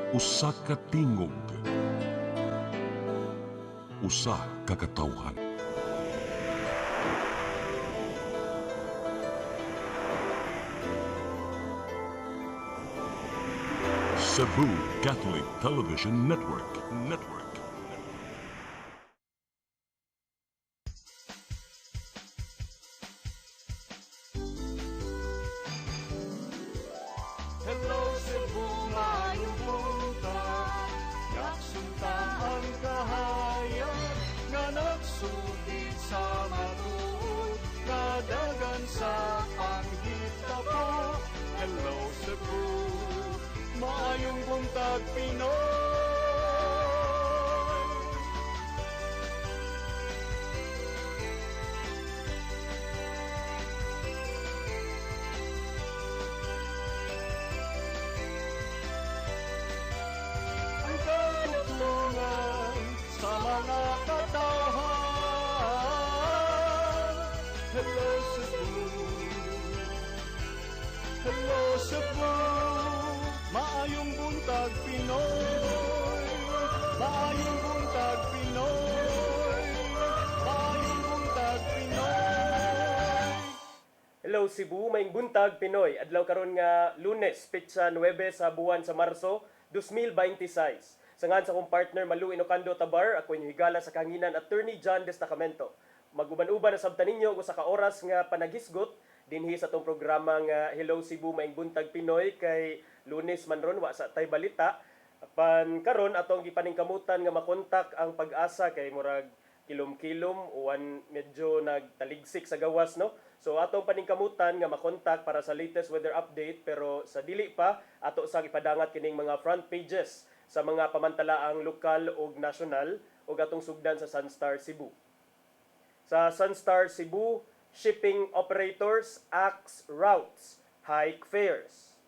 Usa ka tingog, usa ka katawhan. Cebu Catholic Television Network. Hello Cebu, maayong buntag. Naksunta ang kahayan nga nagsulid sa matuod, nadagan sa panghitabo. Hello Cebu, maayong buntag Pinoy. Sa mga katawhan. Hello Cebu, hello Cebu, maayong buntag Pinoy, maayong buntag Pinoy, maayong buntag Pinoy. Hello Cebu, maing buntag Pinoy. Adlaw karon nga Lunes, petsa 9 sa buwan sa Marso 2026. Sangan sa akong partner Malu Inocando Tabar, ako inyong higala sa kanginan Attorney John Destacamento. Maguban-uban na sabtan ninyo kung sa kaoras nga panagisgot dinhi sa tong programa nga Hello Cebu, maing buntag Pinoy kay Lunes man ron wa sa tay balita. Apan karon atong gipaningkamutan nga makontak ang Pag-asa kay murag kilom-kilom uwan medyo nagtaligsik sa gawas, no? So atong paningkamutan nga makontak para sa latest weather update, pero sa dili pa ato sa ipadangat kining mga front pages sa mga pamantalaang lokal ug nasyonal ug atong sugdan sa Sunstar Cebu. Sa Sunstar Cebu, shipping operators axe routes, hike fares.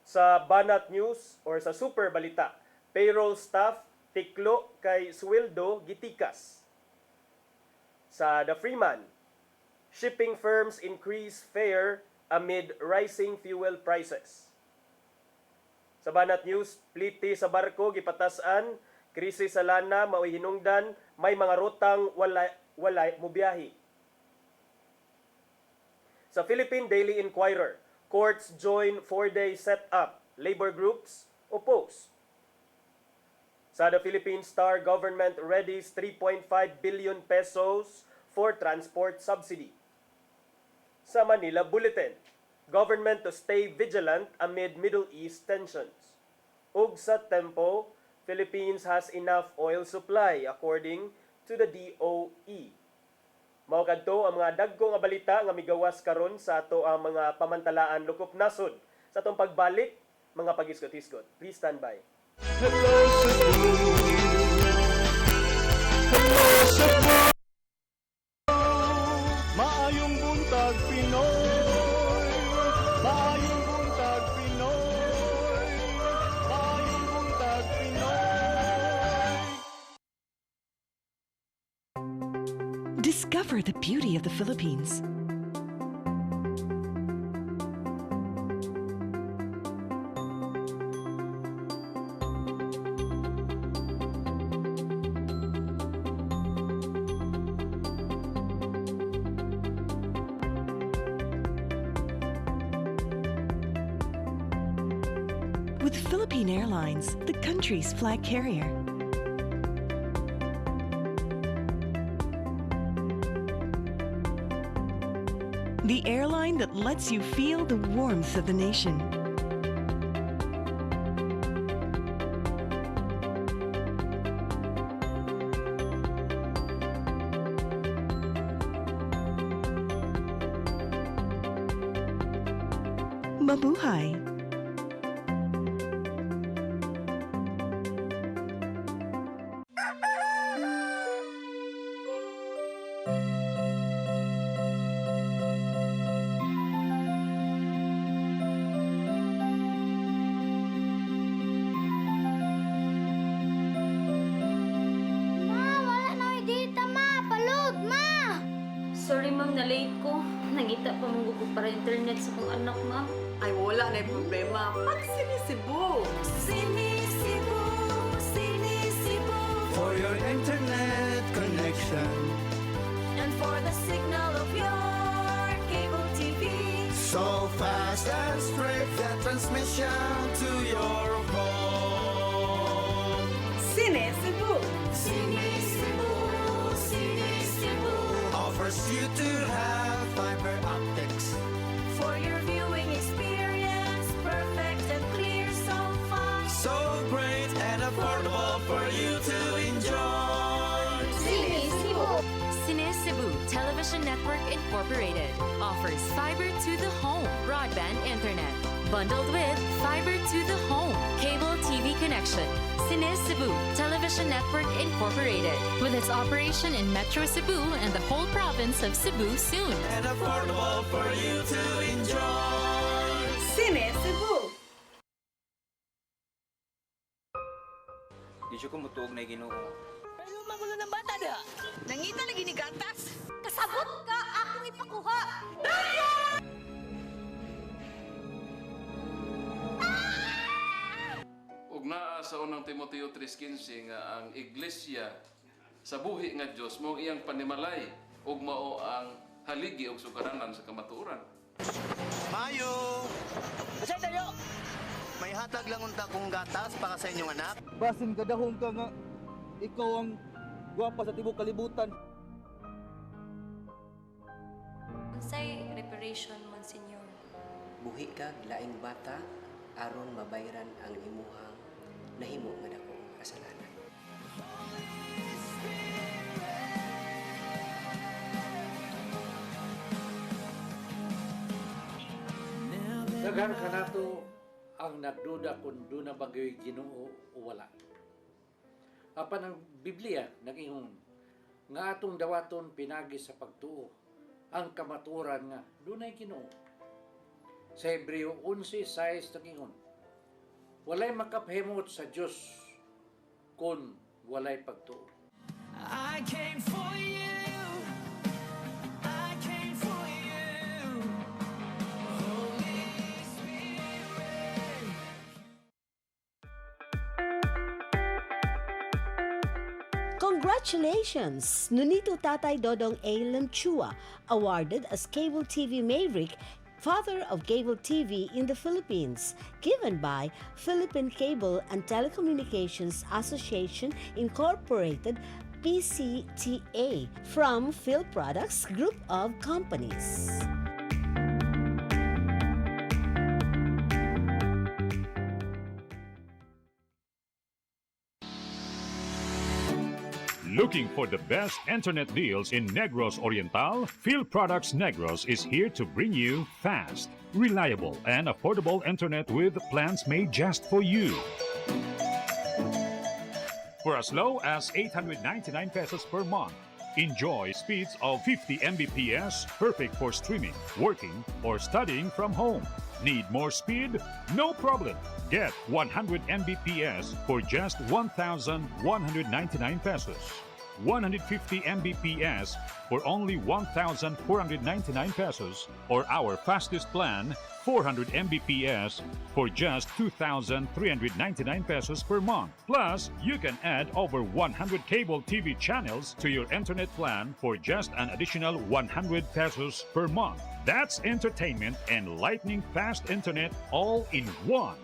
Sa Banat News or sa Super Balita, payroll staff tiklo kay sweldo gitikas. Sa The Freeman, shipping firms increase fare amid rising fuel prices. Sa Banat News, pliti sa barko gipatasan, krisis sa lana maoy hinungdan, may mga rutang wala mobiyahe. Sa Philippine Daily Inquirer, courts join 4-day set-up, labor groups oppose. Sa The Philippine Star, government readies 3.5 billion pesos for transport subsidy. Sa Manila Bulletin, government to stay vigilant amid Middle East tensions. Ug sa Tempo, Philippines has enough oil supply according to the DOE. Mao kadto ang mga dagko nga balita nga migawas karon sa ato ang mga pamantalaan lukop nasod sa atong pagbalik, mga pagisgot-hisgot. Please stand by. Hello Cebu, hello Cebu, maayong buntag Pinoy, maayong buntag Pinoy, maayong buntag Pinoy. Discover the beauty of the Philippines. With Philippine Airlines, the country's flag carrier. The airline that lets you feel the warmth of the nation. Mabuhay! na-late ko. Nangita pa mong para internet sa kong anak, ma'am. Ay, wala na yung problema. Pag sini Cebu. internet connection. And for the signal of your cable TV. So fast and straight, the transmission to your home. Cine Cebu. Cine Cebu. Cine Cebu. Offers you to have fiber optics. For your viewing experience, perfect and clear, so fast. So great and affordable for you to enjoy. Cine Cebu. Cine Cebu Television Network Incorporated offers fiber to the home broadband internet bundled with fiber to the home cable TV connection. Cine Cebu Television Network Incorporated with its operation in Metro Cebu and the whole province of Cebu soon. And affordable for you to enjoy. Cine Cebu. Di siya kumutuog na Ginoo. Pero magulo ng bata na. Nangita lagi ni gatas. Kasabot ka akong ipakuha. Ug naa sa unang Timoteo 3:15 nga ang iglesia sa buhi nga Dios mao iyang panimalay ug mao ang haligi ug sukaranan sa kamatuoran. Mayo! Kasi tayo. May hatag lang unta kong gatas para sa inyong anak. Basin kadahong ka nga, ikaw ang gwapa sa tibok kalibutan. Unsay reparation, Monsignor? Buhi ka laing bata aron mabayran ang imuhang nahimo nga dako kasalanan. Daghan ka nato ang nagduda kung doon na bagay Ginoo o wala. Apan ang Biblia nag-ingon nga atong dawaton pinagi sa pagtuo ang kamaturan nga doon ay Ginoo. Sa Hebreo 11:6 nag-ingon walay makapahimot sa Dios kung walay pagtuo. I came for you. I came for you. Holy Spirit. Congratulations! Nunito Tatay Dodong A. Lemchua, awarded as Cable TV Maverick, Father of Cable TV in the Philippines, given by Philippine Cable and Telecommunications Association Incorporated, PCTA, from Phil Products Group of Companies. Looking for the best internet deals in Negros Oriental? Phil Products Negros is here to bring you fast, reliable, and affordable internet with plans made just for you. For as low as 899 pesos per month, enjoy speeds of 50 Mbps, perfect for streaming, working, or studying from home. Need more speed? No problem. Get 100 Mbps for just 1,199 pesos. 150 Mbps for only 1,499 pesos, or our fastest plan, 400 Mbps for just 2,399 pesos per month. Plus, you can add over 100 cable TV channels to your internet plan for just an additional 100 pesos per month. That's entertainment and lightning fast internet all in one.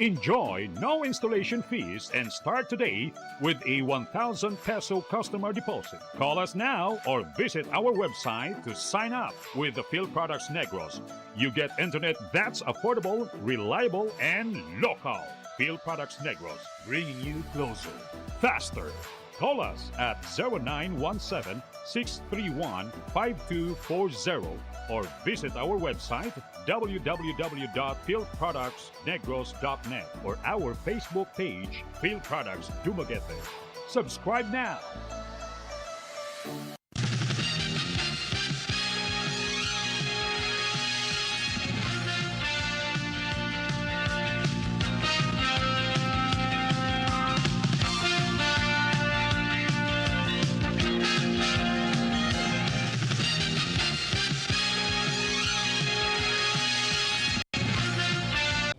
Enjoy no installation fees and start today with a 1,000 peso customer deposit. Call us now or visit our website to sign up with the Phil Products Negros. You get internet that's affordable, reliable, and local. Phil Products Negros, bringing you closer, faster. Call us at 0917-631-5240 or visit our website www.philproductsnegros.net or our Facebook page, Phil Products Dumaguete. Subscribe now.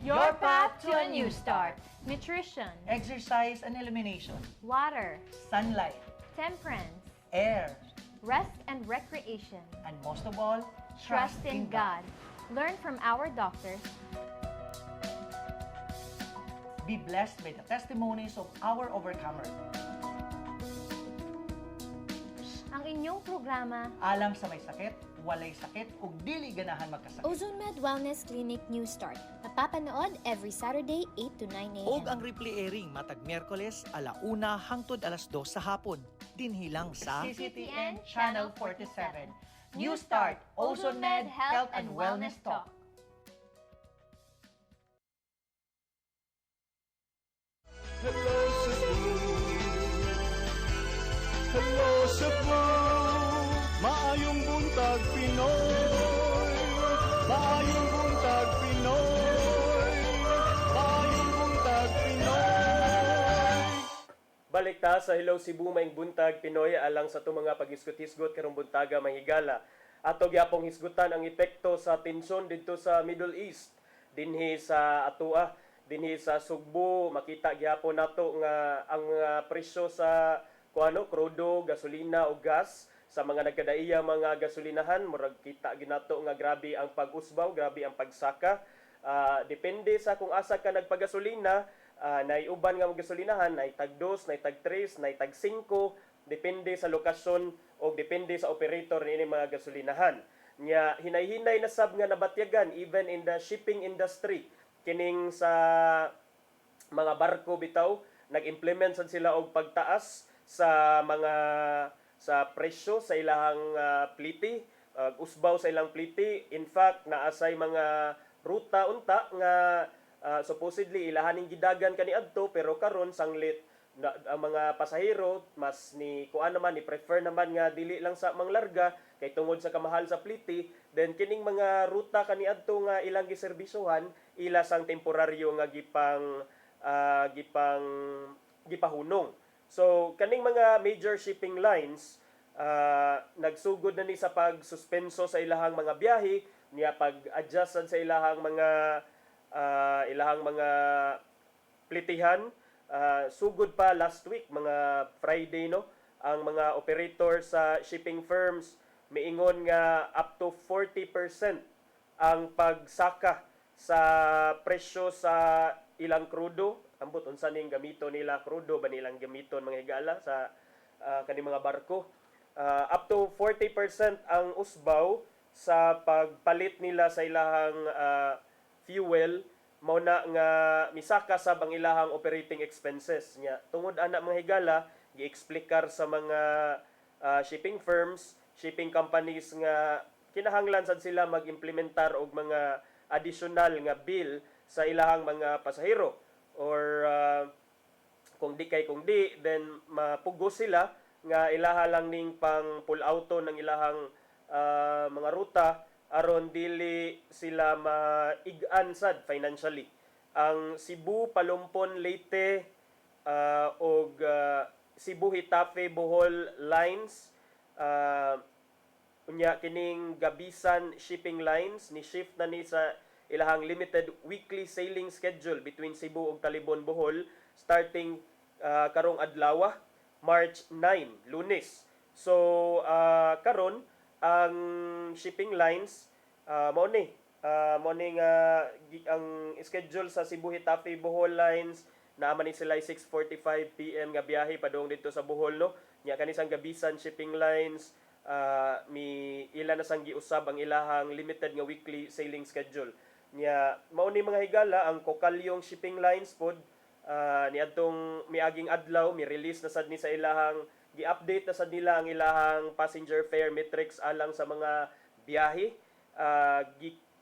Your path to a new start. Nutrition, Exercise and elimination. water, Sunlight. temperance, Air. rest and recreation. And most of all, Trust in God. Learn from our doctors. Be blessed by the testimonies of our overcomers. Ang inyong programa, Alang sa may sakit, walay sakit, ug dili ganahan magkasakit. Ozone Med Wellness Clinic New Start. Napapanood every Saturday 8 to 9 a.m. Og ang replay airing matag Miyerkules 1:00 hangtod 2:00 sa hapon. Dinhilang sa CCTN Channel 47. New Start, Ozone Med Health and Wellness Talk. Hello Cebu, hello Cebu, maayong buntag Pinoy, maayong buntag Pinoy, maayong buntag Pinoy. Balik ta sa Hello Cebu, maing buntag Pinoy alang sa itong mga pag-isgot-hisgot karong buntaga mahigala. Ato gyapong hisgutan ang epekto sa tensyon dito sa Middle East. Dinhi sa Atua, dinhi sa Sugbo, makita gyapon nato nga ang presyo sa krudo, gasolina o gas sa mga nagkadaiya mga gasolinahan, murag kita ginato nga grabe ang pag-usbaw, grabe ang pagsaka. Depende sa kung asa ka nagpagasolina, naiuban nga gasolinahan, nay tag 2, nay tag 3, nay tag 5, depende sa lokasyon o depende sa operator ni mga gasolinahan. Nya hinay-hinay na sab nga nabatyagan even in the shipping industry. Kining sa mga barko bitaw, nag-implement sad sila og pagtaas sa mga sa presyo sa ilang pliti, usbaw sa ilang pliti. In fact, naasay mga ruta unta nga supposedly ilahaning gidagan kaniadto pero karon sanglit ang mga pasahero mas ni kuan naman ni prefer naman nga dili lang sa manglarga kay tungod sa kamahal sa pliti, then kining mga ruta kaniadto nga ilang giserbisuhan ila sang temporaryo nga gipahunong. So kaning mga major shipping lines nagsugod na ni sa pagsuspenso sa ilahang mga biyahe, niya pag-adjust sa ilahang mga plitihan. Sugod pa last week, mga Friday, no, ang mga operator sa shipping firms miingon nga up to 40% ang pagsaka sa presyo sa ilang krudo. Ambot unsa ning gamito nila krudo ba nilang gamiton mga higala sa kaning mga barko. Up to 40% ang usbaw sa pagpalit nila sa ilahang fuel, mao na nga misaka sab ang ilahang operating expenses nya. Tungod ana mga higala, gi-explikar sa mga shipping firms, shipping companies nga kinahanglan sad sila mag-implementar og mga additional nga bill sa ilahang mga pasahero or kung di then mapugos sila nga ilaha lang ning pang pull outo ng ilahang mga ruta aron dili sila maig-an sad financially. Ang Cebu, Palumpon, Leyte og Cebu, Hitafe, Bohol lines unya kining Gabisan Shipping Lines ni shift na ni sa ilahang limited weekly sailing schedule between Cebu ug Talibon, Bohol starting karong adlaw March 9, Lunes. So karon ang shipping lines mao ni nga ang schedule sa Cebu, Hitafe, Bohol lines naaman ni sila 6:45 PM nga biyahe padung dito sa Bohol, no. Nya kanisang Gabisan Shipping Lines mi ila na sang giusab ang ilahang limited nga weekly sailing schedule. Nya mao ni mga higala ang Kokalyong Shipping Lines pod niadtong miaging adlaw mi release na sad ni sa ilahang gi-update na sad nila ang ilahang passenger fare metrics alang sa mga biyahe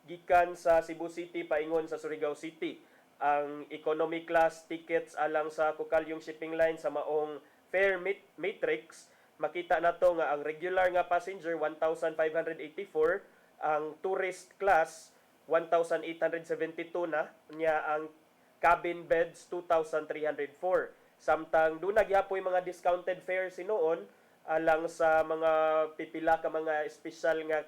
gikan sa Cebu City paingon sa Surigao City. Ang economy class tickets alang sa Kokalyong Shipping Line sa maong fare matrix, makita nato nga ang regular nga passenger 1,584, ang tourist class 1,872 na, nya ang cabin beds 2,304. Samtang doon nagyapoy mga discounted fares sinuon alang sa mga pipila ka mga special nga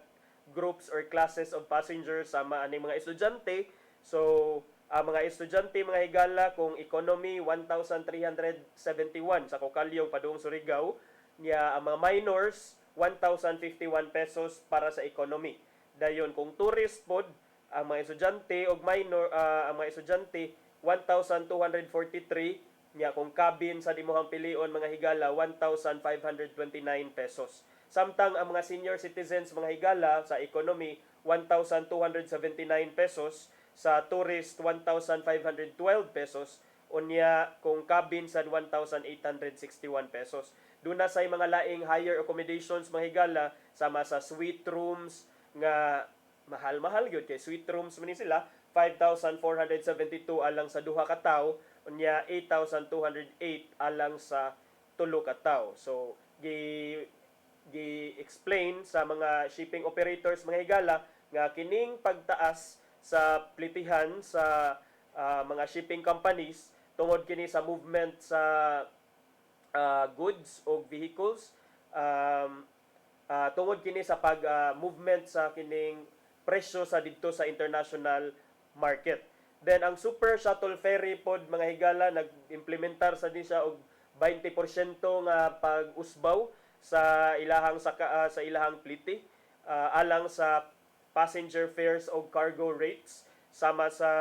groups or classes of passengers sama aning mga estudyante. So Ang mga estudyante mga higala kung economy 1,371 sa Kokalyong padung Surigao, niya ang mga minors 1,051 pesos para sa economy. Dayon kung tourist pod ang mga estudyante og minor ang mga estudyante 1,243 niya kung cabin sa dimuhang pilion mga higala 1,529 pesos. Samtang ang mga senior citizens mga higala sa economy 1,279 pesos, sa tourist 1,512 pesos, unya kung cabin sa 1,861 pesos. Doon na say mga laing higher accommodations mga higala sama sa suite rooms nga mahal-mahal gyud kay suite rooms man ni sila 5,472 alang sa duha ka tawo, unya 8,208 alang sa tulo ka tawo. So gi-explain sa mga shipping operators mga higala nga kining pagtaas sa plitihan sa mga shipping companies tungod kini sa movement sa goods o vehicles, tungod kini sa pag movement sa kining presyo sa didto sa international market. Then ang Super Shuttle Ferry pod mga higala nag-implementar sa din siya og 20% nga pag-usbaw sa ilahang sa ilahang pliti alang sa passenger fares o cargo rates sama sa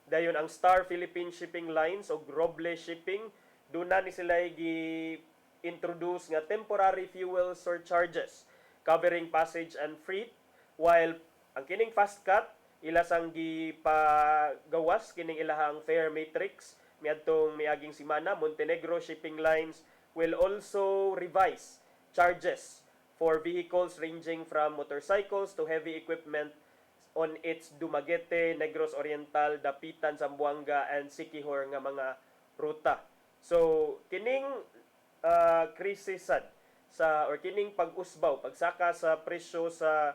dayon ang Star Philippine Shipping Lines o Roble Shipping doon na ni sila gi-introduce nga temporary fuel surcharges covering passage and freight, while ang kining fast cut ilasang gipagawas kining ilahang fare matrix miadtong miaging semana. Montenegro Shipping Lines will also revise charges for vehicles ranging from motorcycles to heavy equipment on its Dumaguete, Negros Oriental, Dapitan, Zamboanga, and Siquijor nga mga ruta. So, kining krisisan sa or kining pag-usbaw, pagsaka sa presyo sa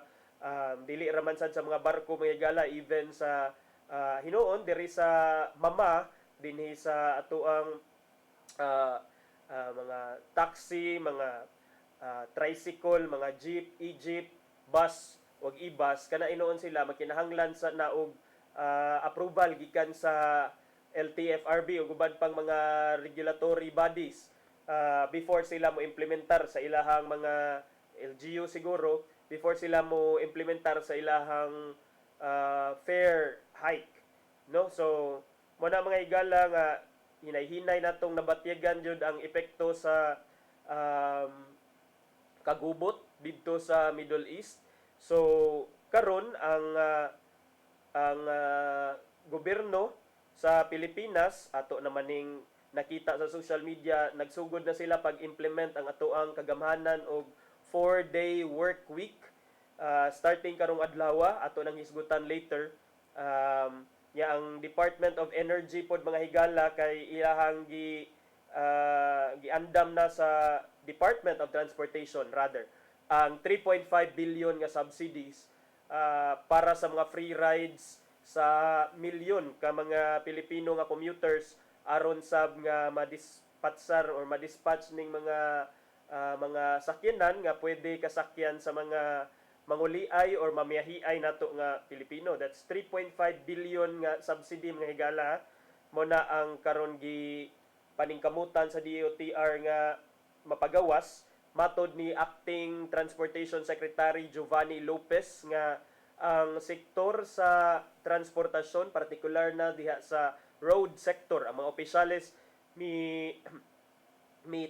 dili raman sad sa mga barko mga higala, even sa hinuon diri sa mama dinhi sa atoang mga taxi, mga tricycle, mga jeep, e-jeep, bus o e-bus, kana inoon sila makinahanglan sa naog approval gikan sa LTFRB o guban pang mga regulatory bodies before sila mo implementar sa ilahang mga LGU siguro, before sila mo implementar sa ilahang fare hike, no? So mo na mga higala nga hinay-hinay natong nabatyagan jud ang epekto sa kagubot didto sa Middle East. So karon ang gobyerno sa Pilipinas ato naman ning nakita sa social media, nagsugod na sila pag-implement ang atoang kagamhanan og 4-day work week starting karong adlaw, ato nang hisgutan later. Ang Department of Energy pod mga higala kay ilahang giandam na sa Department of Transportation rather ang 3.5 billion nga subsidies para sa mga free rides sa milyon ka mga Pilipino nga commuters aron sab nga madispatchar or madispatch ning mga sakyanan nga pwede kasakyan sa mga manguliay or mamiyahiay nato nga Pilipino. That's 3.5 billion nga subsidy mga higala mo na ang karon gi paningkamutan sa DOTR nga mapagawas matod ni Acting Transportation Secretary Giovanni Lopez nga ang sektor sa transportasyon, partikular na diha sa road sector, ang mga opisyales mi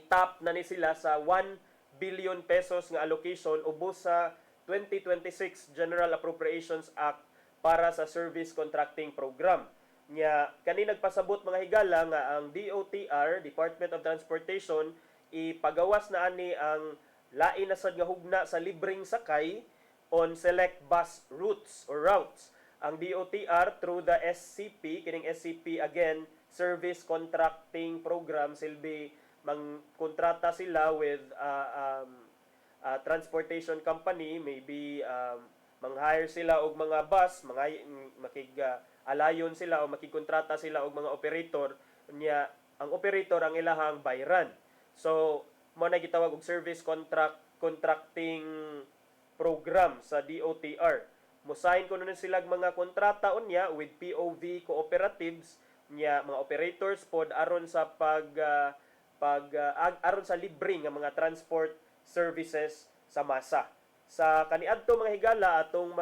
top na ni sila sa 1 billion pesos nga allocation ubos sa 2026 General Appropriations Act para sa Service Contracting Program. Nya kani nagpasabot mga higala nga ang DOTR, Department of Transportation, ipagawas na ani ang lain na sad nga hugna sa libreng sakay on select bus routes or routes. Ang DOTR through the SCP, kining SCP again, Service Contracting Program, silbi mangkontrata sila with transportation company, maybe mang-hire sila og mga bus, alayon sila o makikontrata sila og mga operator niya. Ang operator ang ilahang bayran. So mo na gitawag og service contracting program sa DOTR. Musahin ko nun silag mga kontrata unya with POV cooperatives nya mga operators pod aron sa aron sa libre nga mga transport services sa masa. Sa kaniadto mga higala atong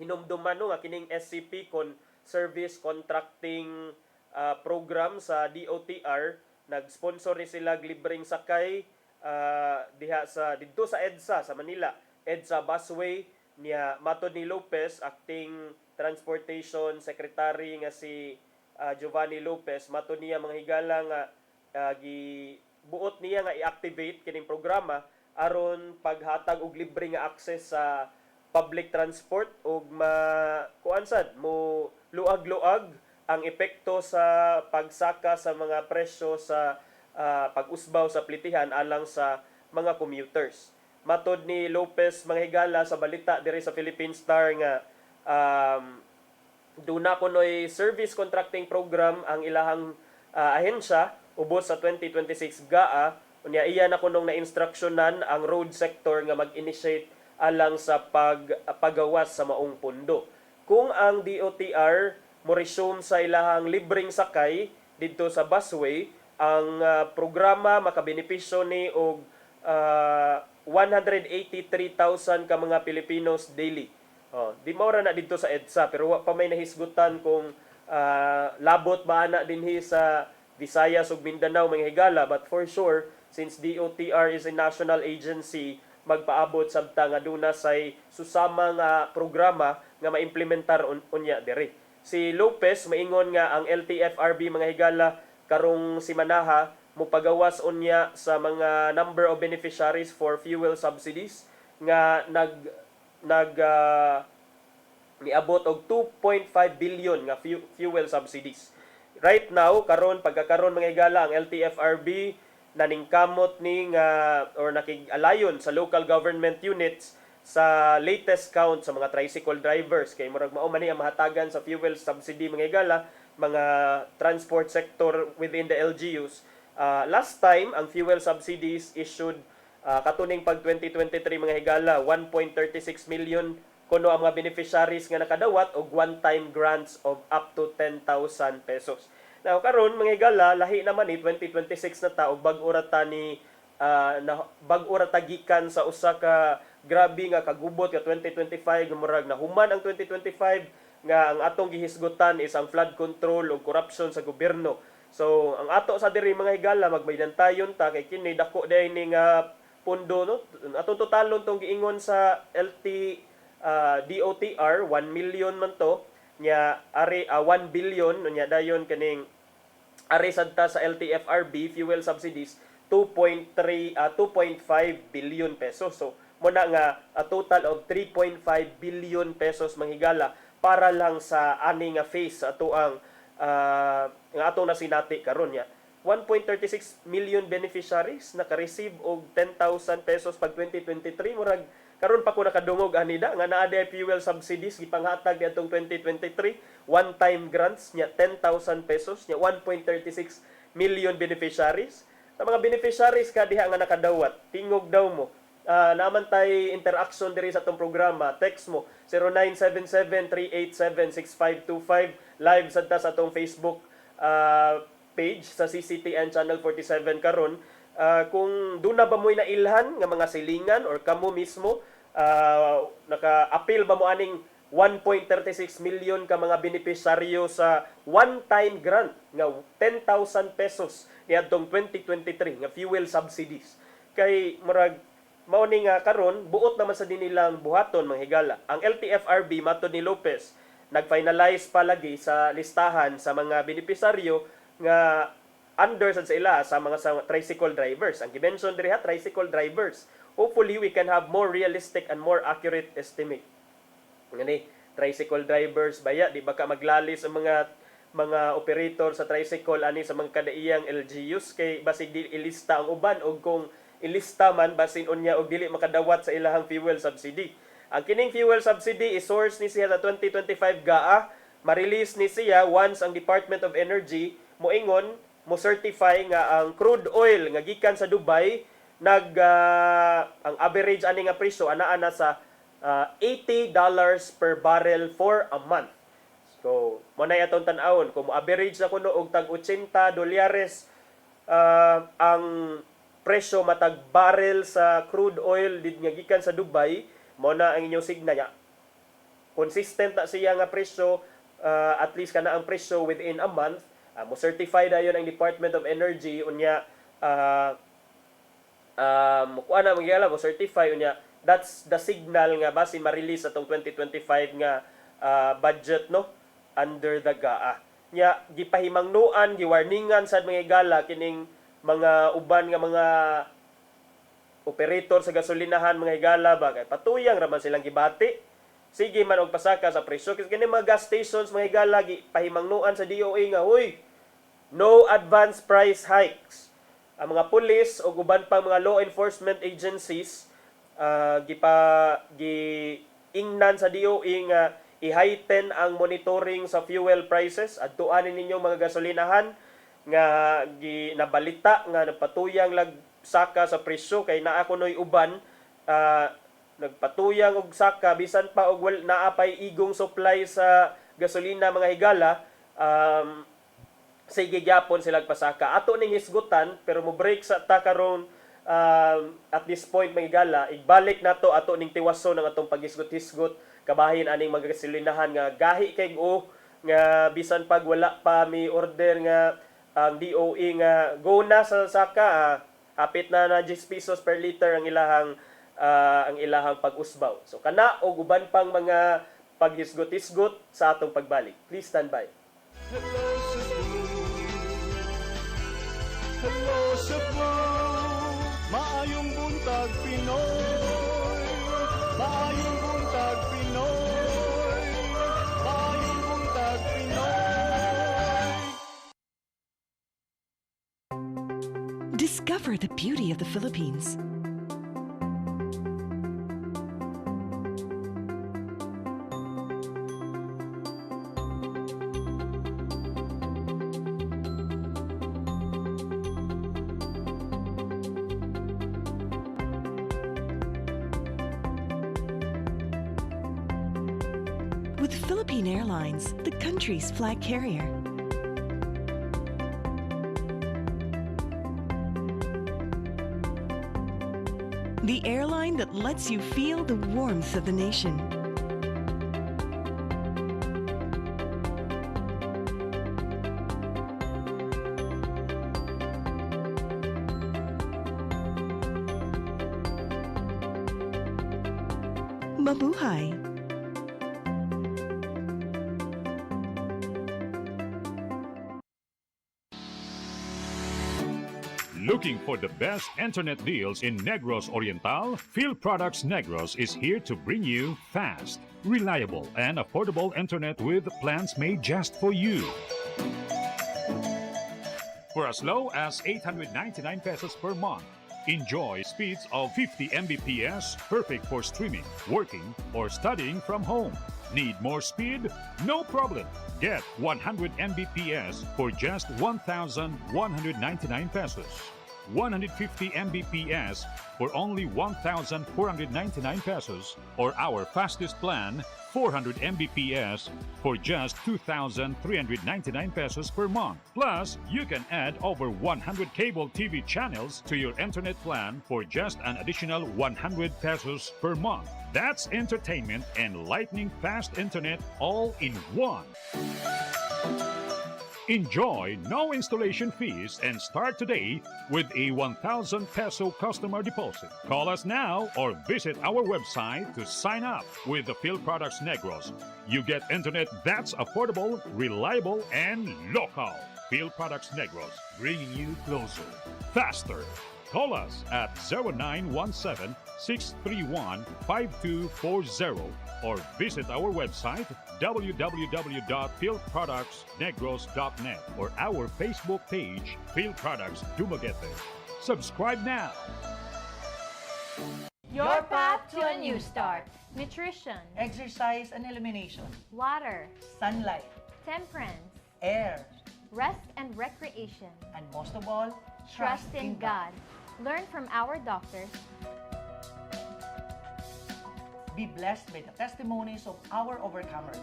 hinumduman nga kining SCP kon service contracting program sa DOTR, nag-sponsor ni sila libreng sakay diha sa didto sa EDSA sa Manila, EDSA busway niya matod ni Lopez, acting transportation secretary nga si Giovanni Lopez, matod niya mga higala nga gibuot niya nga i-activate kining programa aron paghatag og libre nga access sa public transport ug kuansad mo luag-luag ang epekto sa pagsaka sa mga presyo sa pag-usbaw sa plitihan alang sa mga commuters. Matod ni Lopez mga higala sa balita diri sa Philippine Star nga duna kunoy service contracting program ang ilahang ahensya ubos sa 2026 GAA, unya iya na kunong na-instructionan ang road sector nga mag-initiate alang sa paggawas sa maong pundo. Kung ang DOTR mo resume sa ilahang libreng sakay dito sa busway, ang programa makabenepisyo ni og 183,000 ka mga Pilipinos daily. Di maura na dito sa EDSA pero wa pa may nahisgutan kung labot ba ana dinhi sa Visayas ug Mindanao mga higala, but for sure since DOTR is a national agency magpaabot sabta nga duna say susama nga programa nga maimplementar unya diri. Si Lopez maingon nga ang LTFRB mga higala karong simanaha mupagawas unya sa mga number of beneficiaries for fuel subsidies nga niabot og 2.5 billion nga fuel subsidies. Right now karon pagkakaron mga higala ang LTFRB naningkamot ni or nakig-alayon sa local government units sa latest count sa mga tricycle drivers kay murag mao man ni ang mahatagan sa fuel subsidy mga higala mga transport sector within the LGUs. Last time ang fuel subsidies issued katuning pag 2023 mga higala 1.36 million kuno ang mga beneficiaries nga nakadawat og one-time grants of up to 10,000 pesos. Now karon mga higala lahi naman ni 2026 na ta og bag-o rata ni bag-o rata gikan sa usa ka grabe nga kagubot ka 2025 murag nahuman ang 2025 nga ang atong gihisgutan is ang flood control ug corruption sa gobyerno. So ang ato sa diri mga higala magbaydantayon ta kay kini dako day ni nga pundo no atong totalon tong giingon sa DOTR 1 million man to nya ari 1 billion nya dayon kaning ari sadta sa LTFRB fuel subsidies 2.5 billion pesos. So mo na nga a total of 3.5 billion pesos manghigala para lang sa ani nga phase sa atoang nga atong nasinati karon nya 1.36 million beneficiaries naka-receive og 10,000 pesos pag 2023 murag karon pa ko nakadungog anida nga naa day fuel subsidies gipanghatag diadtong 2023 one-time grants nya 10,000 pesos nya 1.36 million beneficiaries. Sa mga beneficiaries ka diha nga nakadawat tingog daw mo naman tay interaction diri sa atong programa, text mo 0977-387-6525 live sadta sa atong Facebook page sa CCTN Channel 47 karon. Kung doon na ba mo'y nailhan nga mga silingan or kamo mismo naka-appeal ba mo aning 1.36 million ka mga benepisaryo sa one-time grant nga 10,000 pesos niadtong 2023 nga fuel subsidies. Kay murag mao ni nga karon buot naman sa dinilang buhaton mga higala. Ang LTFRB matod ni Lopez nag-finalize pa lagi sa listahan sa mga benepisaryo nga under sa ila sa mga tricycle drivers. Ang gimension diri ha tricycle drivers. Hopefully we can have more realistic and more accurate estimate. Ngani tricycle drivers baya di ba ka maglalis ang mga operator sa tricycle ani sa mga kadaiyang LGUs kay basig di ilista ang uban og kung ilista man basin unya og dili makadawat sa ilahang fuel subsidy. Ang kining fuel subsidy is source ni siya sa 2025 GAA, ma-release ni siya once ang Department of Energy moingon mo certify nga ang crude oil nga gikan sa Dubai ang average ani nga presyo anaa na sa $80 per barrel for a month. So, mo na atong tan-awon kung average na kuno og tag $80 ang presyo matag barrel sa crude oil did nga gikan sa Dubai, mo na ang inyong signa niya. Consistent na siya nga presyo, at least kana ang presyo within a month. Mo certified ayon ang Department of Energy unya kuha na magyala mo certify unya. That's the signal nga base ma-release atong 2025 nga budget no under the GAA. Nya gipahimangnuan, giwarningan sad mga igala kining mga uban nga mga operator sa gasolinahan mga igala ba kay patuyang ra man silang gibati. Sige man og pasaka sa presyo kasi kini mga gas stations mga igala gipahimangnuan sa DOE nga huy, no advance price hikes. Ang mga pulis o uban pang mga law enforcement agencies giingnan sa DOE nga i-heighten ang monitoring sa fuel prices. Adtuanin ninyo mga gasolinahan nga nabalita nga napatuyang saka sa presyo kay naa kunoy uban nagpatuyang og saka bisan pa og naapay igong supply sa gasolina mga higala. Sige gyapon sila pasaka ato ning hisgutan pero mo break sa ta karon at this point mga igala igbalik nato ato ning tiwaso ng atong paghisgot-hisgot kabahin aning mga gasolinahan nga gahi kay nga bisan pag wala pa mi order nga ang DOE nga go na sa saka hapit na 10 pesos per liter ang ilahang pag-usbaw. So kana og uban pang mga paghisgot-hisgot sa atong pagbalik. Please stand by. Hello Cebu, maayong buntag Pinoy, maayong buntag Pinoy, maayong buntag Pinoy. Discover the beauty of the Philippines. With Philippine Airlines, the country's flag carrier. The airline that lets you feel the warmth of the nation. Mabuhay! Looking for the best internet deals in Negros Oriental? Field Products Negros is here to bring you fast, reliable, and affordable internet with plans made just for you. For as low as 899 pesos per month, enjoy speeds of 50 Mbps, perfect for streaming, working, or studying from home. Need more speed? No problem. Get 100 Mbps for just 1,199 pesos. 150 Mbps for only 1,499 pesos, or our fastest plan, 400 Mbps for just 2,399 pesos per month. Plus, you can add over 100 cable TV channels to your internet plan for just an additional 100 pesos per month. That's entertainment and lightning fast internet all in one. Enjoy no installation fees and start today with a 1,000 peso customer deposit. Call us now or visit our website to sign up with the Field Products Negros. You get internet that's affordable, reliable, and local. Field Products Negros, bringing you closer, faster. Call us at 0917-631-5240 or visit our website www.fieldproductsnegros.net or our Facebook page, Field Products Dumaguete. Subscribe now. Your path to a new start. Nutrition, Exercise and elimination. water, Sunlight. temperance, Air. rest and recreation. And most of all, Trust in God. Learn from our doctors. Be blessed by the testimonies of our overcomers.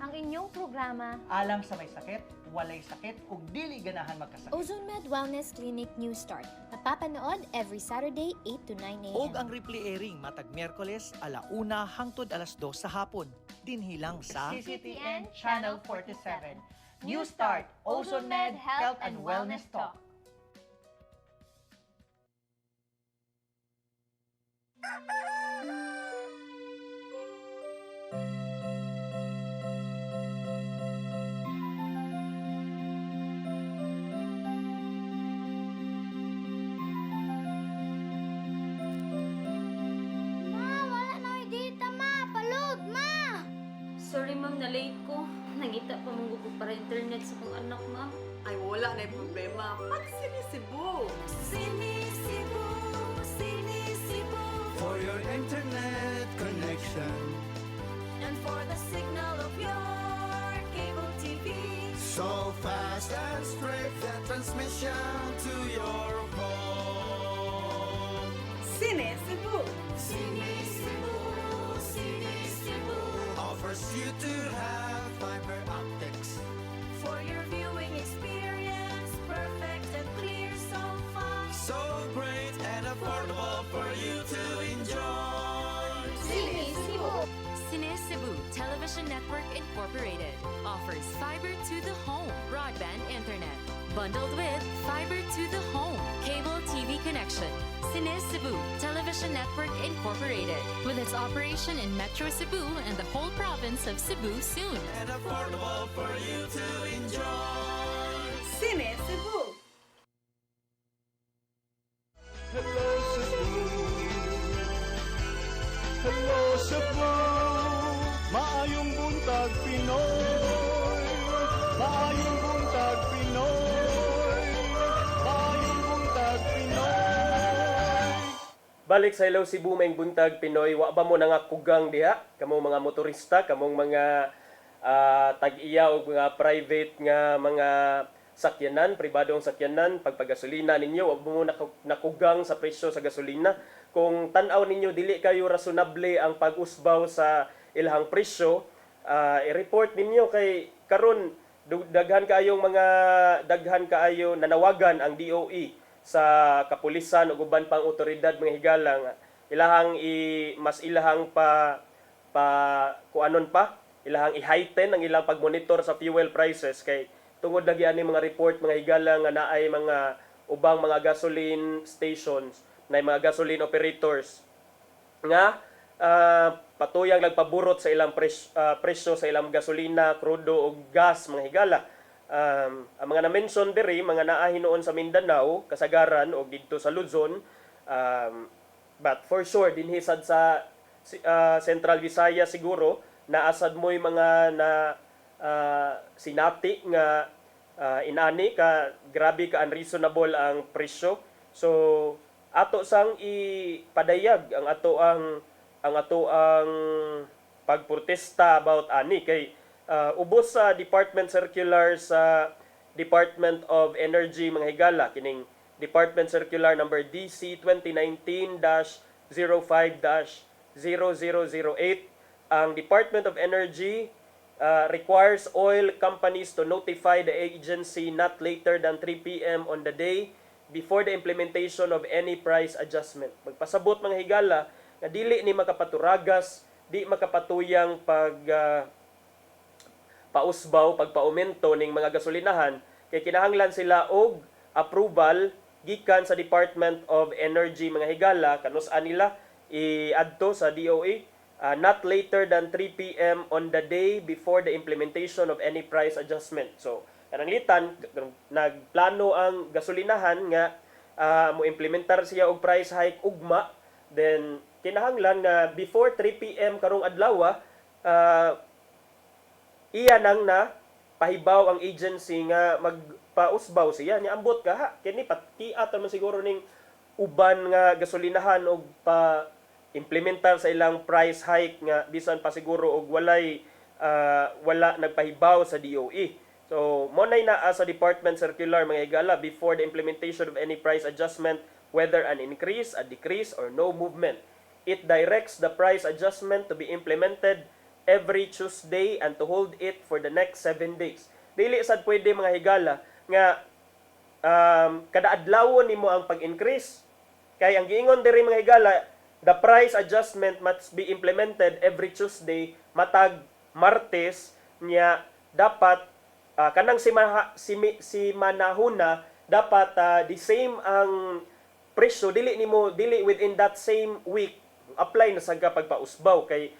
Ang inyong programa, Alam sa may sakit, walay sakit, ug dili ganahan magkasakit. OzoneMed Wellness Clinic New Start. Napapanood every Saturday 8 to 9 a.m. Og ang replay airing matag Miyerkules 1:00 hangtod 2:00 sa hapon. Dinhi lang sa CCTN Channel 47. New Start, OzoneMed Health and Wellness Talk. Sorry ma'am, na-late ko. Nangita pa mong gusto para internet sa kong anak ma'am. Ay, wala na yung problema. Pag sinisibo. Sinisibo, sinisibo. For your internet connection. And for the signal of your cable TV. So fast and straight, that transmission to your phone. Sinisibo. Sinisibo, sinisibo. Offers you to have fiber optics. For your viewing experience, perfect and clear so far. So great and affordable for you to enjoy. Sinisibo. Cine Cebu Television Network Incorporated offers fiber to the home broadband internet. Bundled with fiber to the home cable TV connection. Cine Cebu Television Network Incorporated, with its operation in Metro Cebu and the whole province of Cebu soon. And affordable for you to enjoy. Sinisibo. Hello Cebu. Hello Cebu. Maayong buntag Pinoy. Maayong buntag Pinoy. Maayong buntag Pinoy. Balik sa Hello Cebu, maing buntag Pinoy. Wa ba mo nangakugang diha? Kamong mga motorista, kamong mga tag-iya o mga private nga mga sakyanan, pribadong sakyanan, pagpagasolina ninyo, wa ba mo nakugang sa presyo sa gasolina? Kung tan-aw ninyo, dili kayo rasunable ang pag-usbaw sa ilahang presyo, i-report ninyo kay karon daghan kaayo nanawagan ang DOE sa kapulisan ug uban pang otoridad mga higala ilahang mas ilahang ilahang i-heighten ang ilang pagmonitor sa fuel prices kay tungod lagi ani mga report mga higala nga naay mga ubang mga gasoline stations na mga gasoline operators nga patuyang nagpaburot sa ilang presyo sa ilang gasolina, krudo o gas mga higala. Ang mga na-mention diri, mga naahin noon sa Mindanao, Kasagaran o dito sa Luzon, but for sure dinhisad sa Central Visayas siguro naasad mo'y mga sinati nga inani ka grabe ka unreasonable ang presyo. So ato sang ipadayag ang ato ang pagprotesta about ani kay ubos sa Department Circular sa Department of Energy mga higala kining Department Circular number DC 2019-05-0008 ang Department of Energy requires oil companies to notify the agency not later than 3 p.m. on the day before the implementation of any price adjustment. Magpasabot mga higala nga dili ni makapaturagas, di makapatuyang pausbaw, pagpaumento ning mga gasolinahan kay kinahanglan sila og approval gikan sa Department of Energy mga higala kanus-an nila iadto sa DOE not later than 3 p.m. on the day before the implementation of any price adjustment. So, kananglitan nagplano ang gasolinahan nga mo implementar siya og price hike ugma, then kinahanglan nga before 3 p.m. karong adlaw iya nang na pahibaw ang agency nga magpausbaw siya ni ambot ka ha kini patiat man siguro ning uban nga gasolinahan og pa implementar sa ilang price hike nga bisan pa siguro og wala nagpahibaw sa DOE. So mo nay naa sa Department Circular mga higala before the implementation of any price adjustment whether an increase, a decrease, or no movement. It directs the price adjustment to be implemented every Tuesday and to hold it for the next 7 days. Dili sad pwede mga higala nga kada adlaw nimo ang pag-increase. Kay ang giingon diri mga higala, the price adjustment must be implemented every Tuesday matag Martes nya dapat kanang simanahuna dapat the same ang presyo dili within that same week apply na sa pagpausbaw kay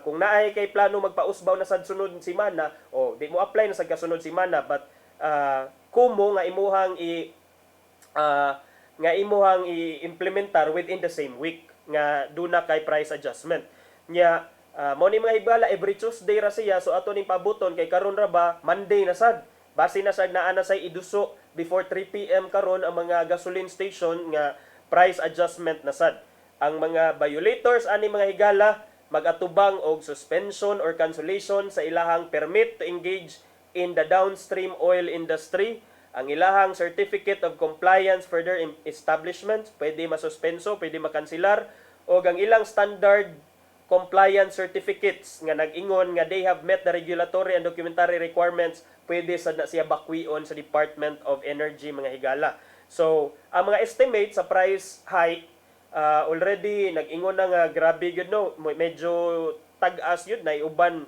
kung naay kay plano magpausbaw na sa sunod semana o di mo apply na sa kasunod semana but kumo nga imuhang i-implementar within the same week nga duna kay price adjustment nya mo ni mga higala every Tuesday ra siya so ato ning pabuton kay karon ra ba Monday na sad base na sad naa na say iduso before 3 PM karon ang mga gasoline station nga price adjustment na sad. Ang mga violators ani mga higala magatubang og suspension or cancellation sa ilahang permit to engage in the downstream oil industry. Ang ilahang certificate of compliance for their establishments pwede masuspenso, pwede makansilar o ang ilang standard compliance certificates nga nag-ingon nga they have met the regulatory and documentary requirements pwede sad na siya bakwion sa Department of Energy mga higala. So, ang mga estimate sa price hike already nag-ingon na nga grabe yun no, medyo tag-as yun na iuban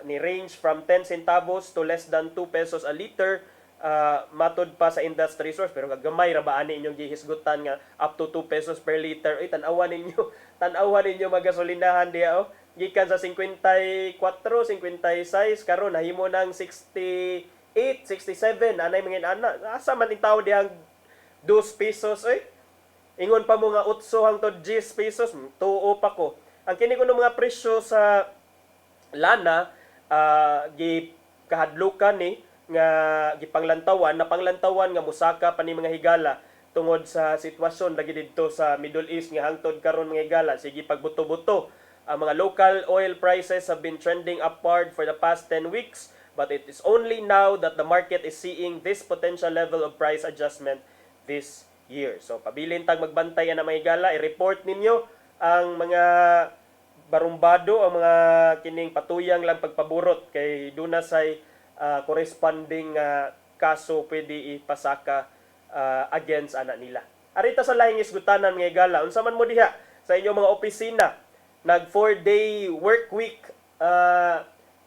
ni range from 10 centavos to less than 2 pesos a liter matod pa sa industry source pero gagamay ra ba ani inyong gihisgutan nga up to 2 pesos per liter ay tan-awan ninyo magasolinahan diha gikan sa 54 56 karon nahimo nang 68 67 anay mga ana asa man in tawo dihang 2 pesos ingon pa mo nga 8 hangtod 10 pesos tuo pa ko ang kini kuno mga presyo sa lana gi kahadlukan ni nga gipanglantawan nga musaka pa ni mga higala tungod sa sitwasyon lagi didto sa Middle East nga hangtod karon mga higala sige pagbuto-buto ang mga local oil prices have been trending upward for the past 10 weeks but it is only now that the market is seeing this potential level of price adjustment this year. So pabilin tag magbantay na mga higala i-report ninyo ang mga barumbado ang mga kining patuyang lang pagpaburot kay duna say corresponding kaso pwede ipasaka against ana nila. Arita sa laing isgutanan mga higala unsa man mo diha sa inyong mga opisina nag 4-day work week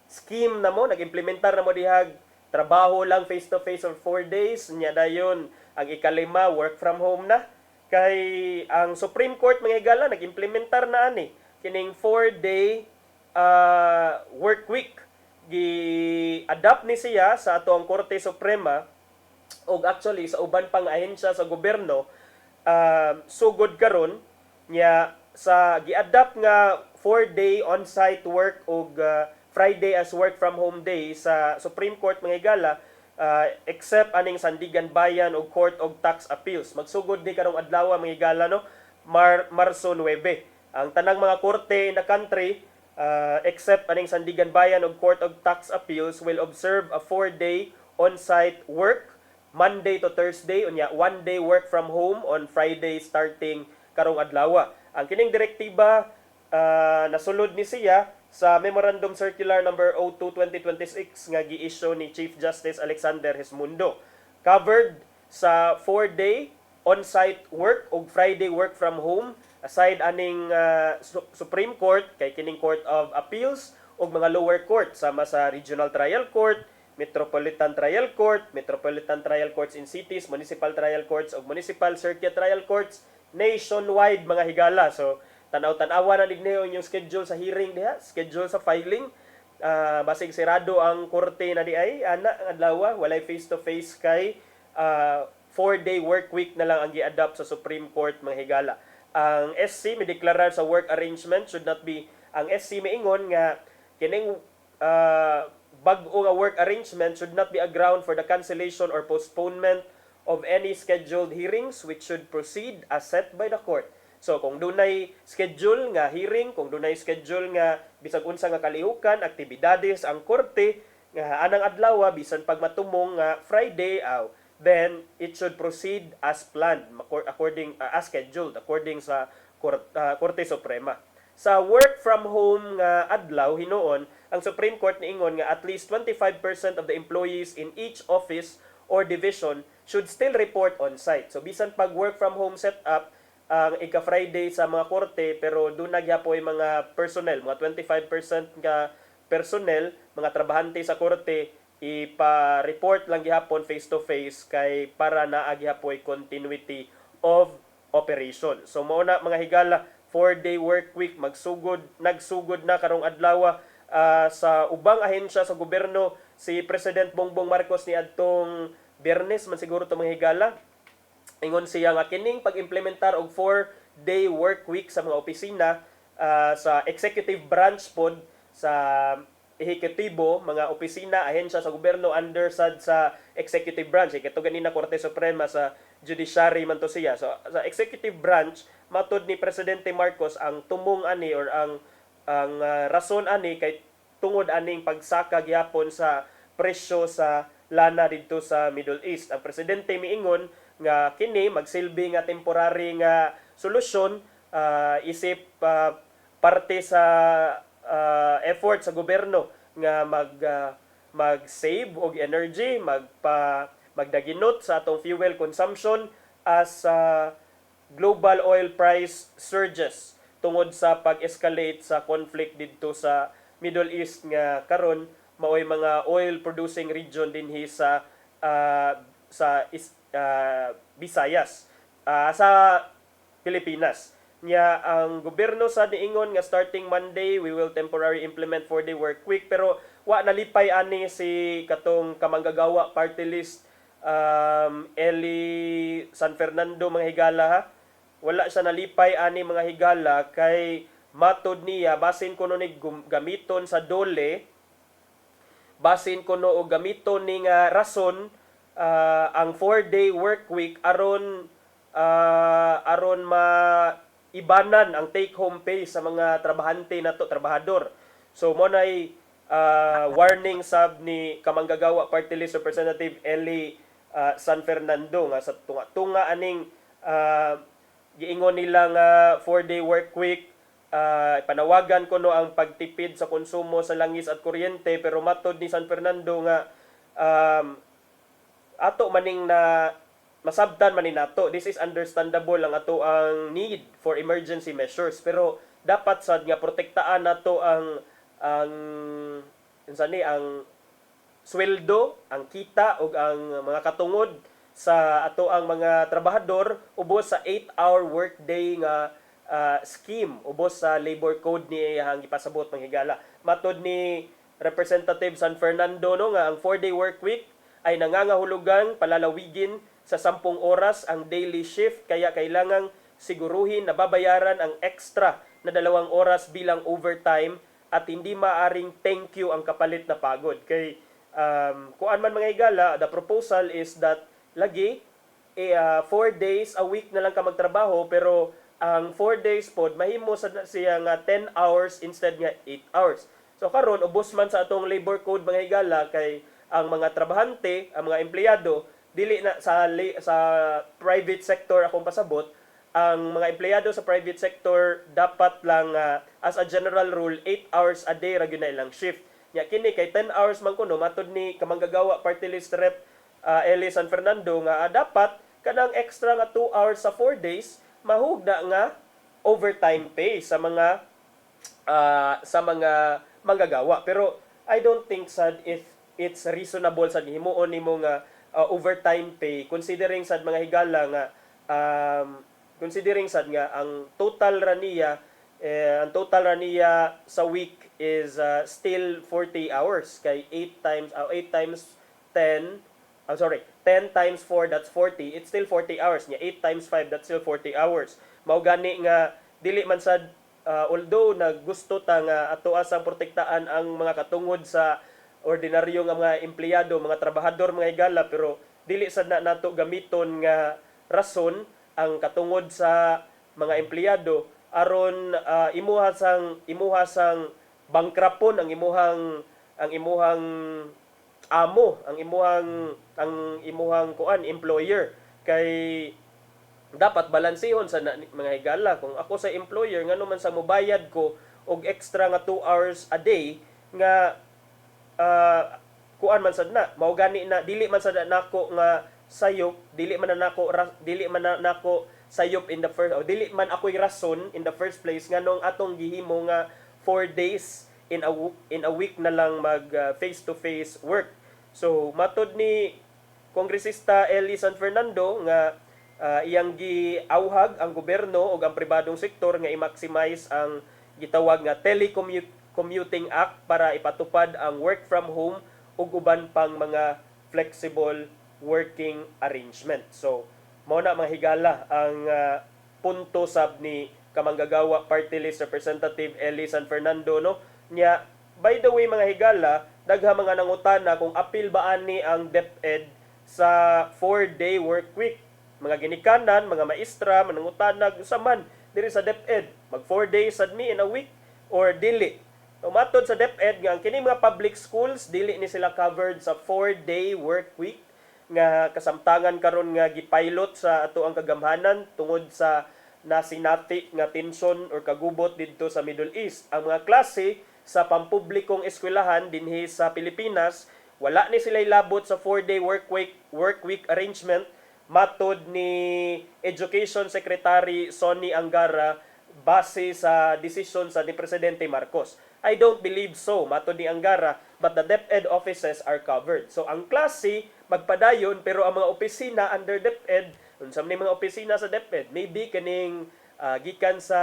scheme na mo nag-implementar na mo diha trabaho lang face to face or 4 days nya dayon ang ikalima work from home na kay ang Supreme Court mga higala nag-implementar na ani kining 4-day work week gi-adapt ni siya sa ato ang Korte Suprema og actually sa uban pang ahensya sa gobyerno sugod karon nya sa gi-adapt nga 4-day on-site work og Friday as work from home day sa Supreme Court mga higala except aning Sandigan Bayan og Court of Tax Appeals magsugod ni karong adlaw mga higala no Marso 9 ang tanang mga korte in the country except aning Sandigan Bayan og Court of Tax Appeals will observe a 4-day on-site work Monday to Thursday unya 1 day work from home on Friday starting karong adlaw. Ang kining direktiba nasulod ni siya sa Memorandum Circular number 02/2026 nga gi-issue ni Chief Justice Alexander Hesmundo. Covered sa 4-day on-site work ug Friday work from home aside aning Supreme Court kay kining Court of Appeals ug mga lower court sama sa Regional Trial Court, Metropolitan Trial Court, Metropolitan Trial Courts in cities, Municipal Trial Courts ug Municipal Circuit Trial Courts nationwide mga higala. So tanaw-tanawa na digniyo yung schedule sa hearing diha, schedule sa filing. Basig sirado ang korte na di ay ana adlaw walay face to face kay 4-day work week na lang ang gi-adapt sa Supreme Court mga higala. Ang SC may deklarar sa work arrangement should not be ang SC maingon nga kining bag-o nga work arrangement should not be a ground for the cancellation or postponement of any scheduled hearings which should proceed as set by the court. So kung dunay schedule nga hearing, kung dunay schedule nga bisag unsa nga kalihukan, aktibidades ang korte nga anang adlaw bisan pag matumong nga Friday then it should proceed as planned, as scheduled, according sa Korte Suprema. Sa work from home nga adlaw hinuon, ang Supreme Court niingon nga at least 25% of the employees in each office or division should still report on site. So bisan pag work from home setup ang ika-Friday sa mga korte, pero doon nagyapoy mga personnel, mga 25% nga personnel, mga trabahante sa korte, ipa-report lang gihapon face to face kay para naa gihapon continuity of operation. So mao na mga higala, 4-day work week nagsugod na karong adlaw sa ubang ahensya sa gobyerno. Si President Bongbong Marcos ni adtong Biyernes man siguro to mga higala, ingon siya nga kining pag-implementar og 4-day work week sa mga opisina sa executive branch pod sa ehekutibo, mga opisina, ahensya sa gobyerno under sa executive branch. Ito ganina Korte Suprema sa judiciary man to siya. So sa executive branch, matod ni Presidente Marcos, ang tumong ani or ang rason ani kay tungod aning pagsaka gyapon sa presyo sa lana didto sa Middle East. Ang presidente miingon nga kini magsilbi nga temporary nga solusyon isip parte sa effort sa gobyerno nga mag-save og energy, magdaginot sa atong fuel consumption as global oil price surges tungod sa pag-escalate sa conflict didto sa Middle East nga karon maoy mga oil producing region dinhi sa Visayas sa Pilipinas. Nya ang gobyerno sa niingon nga starting Monday we will temporarily implement 4-day work week, pero wa nalipay ani si katong kamanggagawa party list Eli San Fernando mga higala ha. Wala siya nalipay ani mga higala kay matod niya basin kuno ni gamiton sa dole, basin kuno og gamiton ni nga rason ang 4-day work week aron ibanan ang take home pay sa mga trabahante nato, trabahador. So mo nay warning sab ni kamanggagawa party list Representative Eli San Fernando nga sa tunga aning giingon nila nga 4-day work week, panawagan ko no ang pagtipid sa konsumo sa langis at kuryente, pero matod ni San Fernando nga ato maning na masabtan man ni nato, this is understandable ang ato ang need for emergency measures, pero dapat sad nga protektaan nato ang sweldo, ang kita ug ang mga katungod sa ato ang mga trabahador ubos sa 8-hour workday nga scheme, ubos sa labor code ni ang ipasabot mga higala. Matod ni Representative San Fernando no nga ang 4-day work week ay nangangahulugang palalawigin sa 10 oras ang daily shift, kaya kailangang siguruhin na babayaran ang extra na 2 oras bilang overtime at hindi maaring thank you ang kapalit na pagod. Kay kuan man mga higala, the proposal is that lagi 4 days a week na lang ka magtrabaho, pero ang 4 days pod mahimo sa siya nga 10 hours instead nga 8 hours. So karon ubos man sa atong labor code mga higala kay ang mga trabahante, ang mga empleyado dili na sa private sector akong pasabot, ang mga empleyado sa private sector dapat lang as a general rule 8 hours a day ra gyud na ilang shift. Nya kini kay 10 hours man kuno matod ni kamanggagawa party list rep Eli San Fernando nga dapat kanang extra nga 2 hours sa 4 days mahugda nga overtime pay sa mga manggagawa. Pero I don't think sad if it's reasonable sa himuon nimo nga overtime pay, considering sad mga higala nga considering sad nga ang total raniya sa week is still 40 hours kay 10 times 4 that's 40, it's still 40 hours nya. 8 times 5 that's still 40 hours. Mao gani nga dili man sad although gusto ta nga ato asang protektaan ang mga katungod sa ordinaryo nga mga empleyado, mga trabahador mga higala, pero dili sad na nato gamiton nga rason ang katungod sa mga empleyado aron imuha sang bangkrapon ang imuhang amo ang imuhang employer, kay dapat balansihon sa mga higala. Kung ako sa employer ngano man sa mobayad ko og extra nga 2 hours a day nga kuan man sad na mao gani na dili man sad nako nga sayop, dili man na nako sayop in the first, o dili man ako'y rason in the first place nganong atong gihimo nga 4 days in a week na lang mag face to face work. So matud ni Kongresista Ellie San Fernando nga iyang giawhag ang gobyerno o ang pribadong sektor nga i-maximize ang gitawag nga Telecommuting Act para ipatupad ang work from home ug uban pang mga flexible working arrangement. So mao na mga higala ang punto sab ni kamanggagawa Party List Representative Ellie San Fernando, no? Nya, by the way mga higala, dagha mga nangutana kung apil ba ani ang DepEd sa 4-day work week. Mga ginikanan, mga maestra, manangutana usaman diri sa DepEd, mag 4 days sad mi in a week or dili. Matod sa DepEd nga kini mga public schools dili ni sila covered sa 4-day work week nga kasamtangan karon nga gipilot sa ato ang kagamhanan tungod sa nasinati nga tension or kagubot didto sa Middle East. Ang mga klase sa pampublikong eskwelahan dinhi sa Pilipinas wala ni sila labot sa 4-day work week arrangement matod ni Education Secretary Sonny Angara base sa desisyon sa ni Presidente Marcos. I don't believe so, matod ni Angara, but the DepEd offices are covered. So ang klase magpadayon pero ang mga opisina under DepEd, unsam ni mga opisina sa DepEd, maybe kaning gikan sa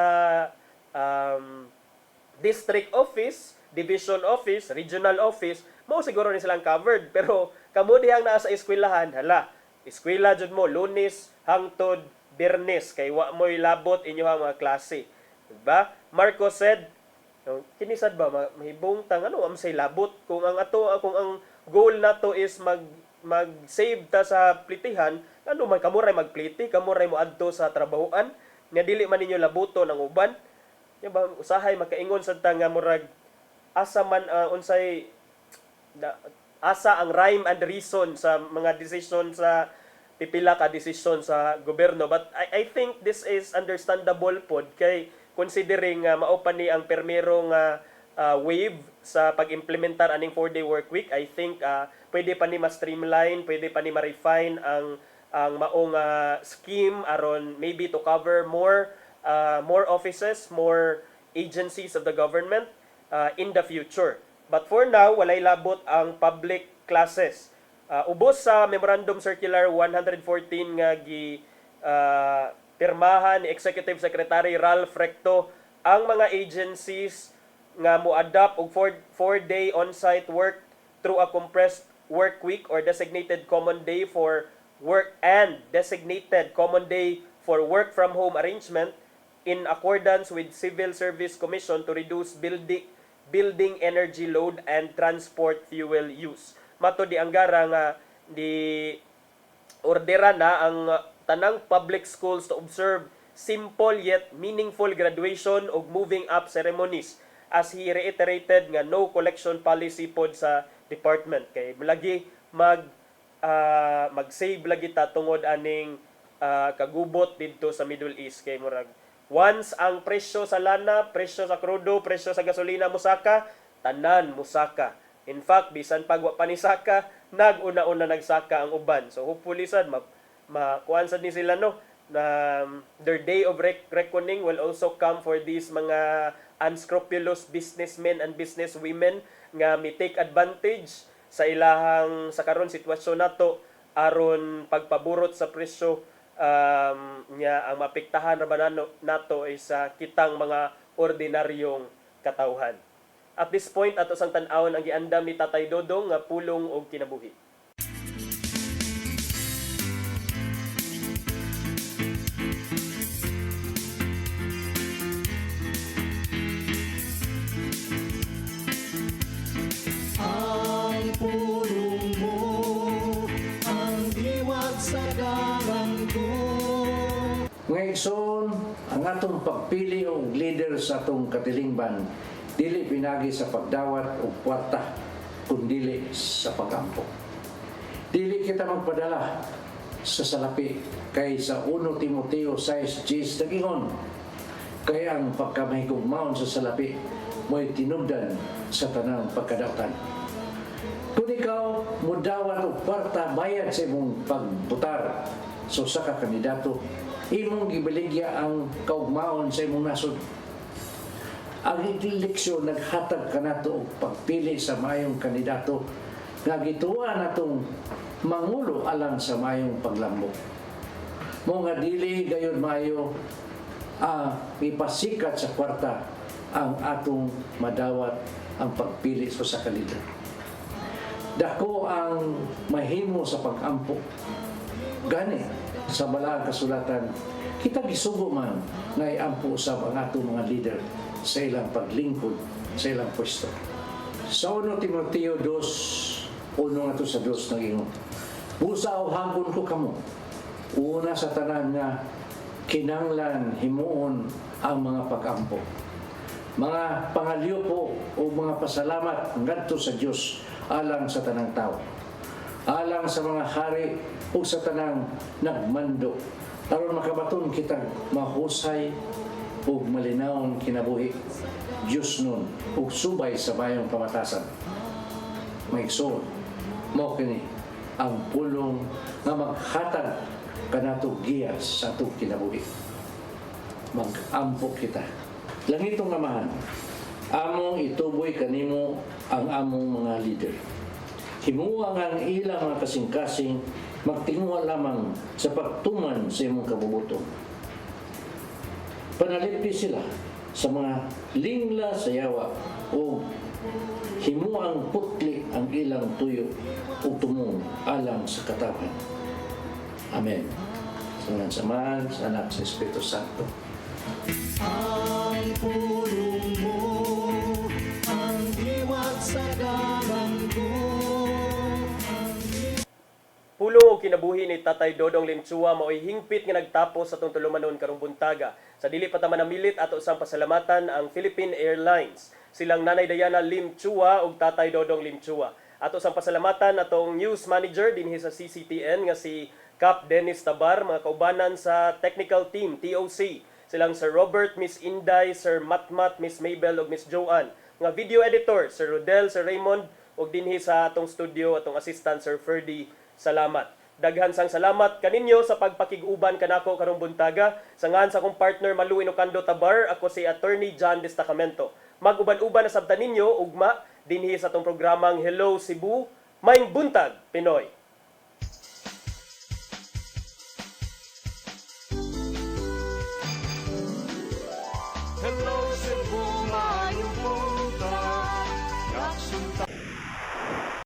district office, division office, regional office, mao siguro ni silang covered. Pero kamo dihang naa sa eskwelahan, hala, eskwela jud mo Lunes hangtod Biyernes kay wa mo'y labot inyohang mga klase. Diba? Marcos said, kinisad ba mahibong tang ano am say labot kung ang goal nato is mag-save ta sa plitihan, ano man kamuray magpliti, kamuray mo adto sa trabahoan, nga dili man ninyo labuto ng uban. Nya ba usahay makaingon sad ta nga murag asa man asa ang rhyme and reason sa mga decision sa pipila ka decision sa gobyerno. But I think this is understandable pod kay considering mao pa ni ang permero nga wave sa pag-implementar aning 4-day work week. I think pwede pa ni ma-streamline, pwede pa ni ma-refine ang maong scheme aron maybe to cover more offices, more agencies of the government in the future. But for now, walay labot ang public classes. Ubos sa Memorandum Circular 114 nga pirmahan ni Executive Secretary Ralph Recto, ang mga agencies nga mo-adapt og 4-day on-site work through a compressed work week or designated common day for work and designated common day for work from home arrangement in accordance with Civil Service Commission to reduce building energy load and transport fuel use. Mato di Angara nga di ordera na ang tanang public schools to observe simple yet meaningful graduation o moving up ceremonies, as he reiterated nga no collection policy pod sa department. Kay lagi mag-save lagi ta tungod aning kagubot didto sa Middle East. Kay murag once ang presyo sa lana, presyo sa krudo, presyo sa gasolina musaka, tanan musaka. In fact, bisan pag wa pa ni saka, nag-una-una nagsaka ang uban. So hopefully sad makuan sad ni sila no na their day of reckoning will also come for these mga unscrupulous businessmen and businesswomen nga mi take advantage sa ilahang sa karon sitwasyon nato aron pagpaburot sa presyo nya ang mapiktahan ra ba nato ay sa kitang mga ordinaryong katawhan. At this point, ato sang tan-awon ang giandam ni Tatay Dodong nga pulong og kinabuhi. Ang pulong mo, ang diwag sa garang ko. Ngayon, ang atong pagpili og leader sa atong katilingban dili pinagi sa pagdawat og kwarta kundili sa pag-ampo. Dili kita magpadala sa salapi kay sa 1 Timoteo 6:10 nagingon, kay ang pagkamahigugmaon sa salapi mo'y tinubdan sa tanang pagkadautan. Kung ikaw mudawat o kwarta bayad sa imong pagbutar sa usa ka kandidato, imong gibaligya ang kaugmaon sa imong nasod. Ang eleksyon naghatag kanato og pagpili sa mayong kandidato nga gituwa natong mangulo alang sa mayong paglambok. Mo nga dili gayon mayo ipasikat sa kwarta ang atong madawat ang pagpili sa kandidato. Dako ang mahimo sa pag-ampo. Gani sa balaang kasulatan, kita gisugo man nga iampo sa ang atong mga leader sa ilang paglingkod sa ilang pwesto. Sa 1 Timoteo 2, uno nga to sa 2 nagingon, busa o hanggon ko kamo, una sa tanan nga kinanglan himuon ang mga pag-ampo. Mga pangalyo po o mga pasalamat ngadto sa Dios alang sa tanang tao, alang sa mga hari o sa tanang nagmando, aron makabaton kita mahusay o malinawon kinabuhi Diyos nun o subay sa bayong pamatasan. Maigsoon mo kini ang pulong nga maghatag kanato giyas sa atong kinabuhi. Mag-ampo kita. Langitong Amahan, among ituboy kanimo ang among mga leader. Himuwa nga ang ilang mga kasing-kasing magtinguha lamang sa pagtuman sa imong kabubuton. Panalipdi sila sa mga lingla sa yawa o himuang putli ang ilang tuyo o tumong alang sa katawan. Amen. Sa ngalan sa Ama, sa Anak, sa Espiritu Santo. Ang pulong mo, ang diwat sa galanggo. Pulong o kinabuhi ni Tatay Dodong Limchua mao'y hingpit nga nagtapos sa itong tulumanon karong buntaga. Sa dili pa ta manamilit ato usang pasalamatan ang Philippine Airlines. Silang Nanay Diana Limchua ug Tatay Dodong Limchua. Ato usang pasalamatan atong news manager dinhi sa CCTN nga si Cap Dennis Tabar, mga kaubanan sa technical team TOC. Silang Sir Robert, Miss Inday, Sir Matmat, Miss Mabel ug Miss Joanne. Mga video editor Sir Rodel, Sir Raymond ug dinhi sa atong studio atong assistant Sir Ferdy. Salamat. Daghan sang salamat kaninyo sa pagpakig-uban kanako karong buntaga. Sa ngan sa akong partner Malu Inocando Tabar, ako si Attorney John Destacamento. Mag-uban-uban na sabtan ninyo ugma dinhi sa atong programang Hello Cebu, Maayong Buntag, Pinoy.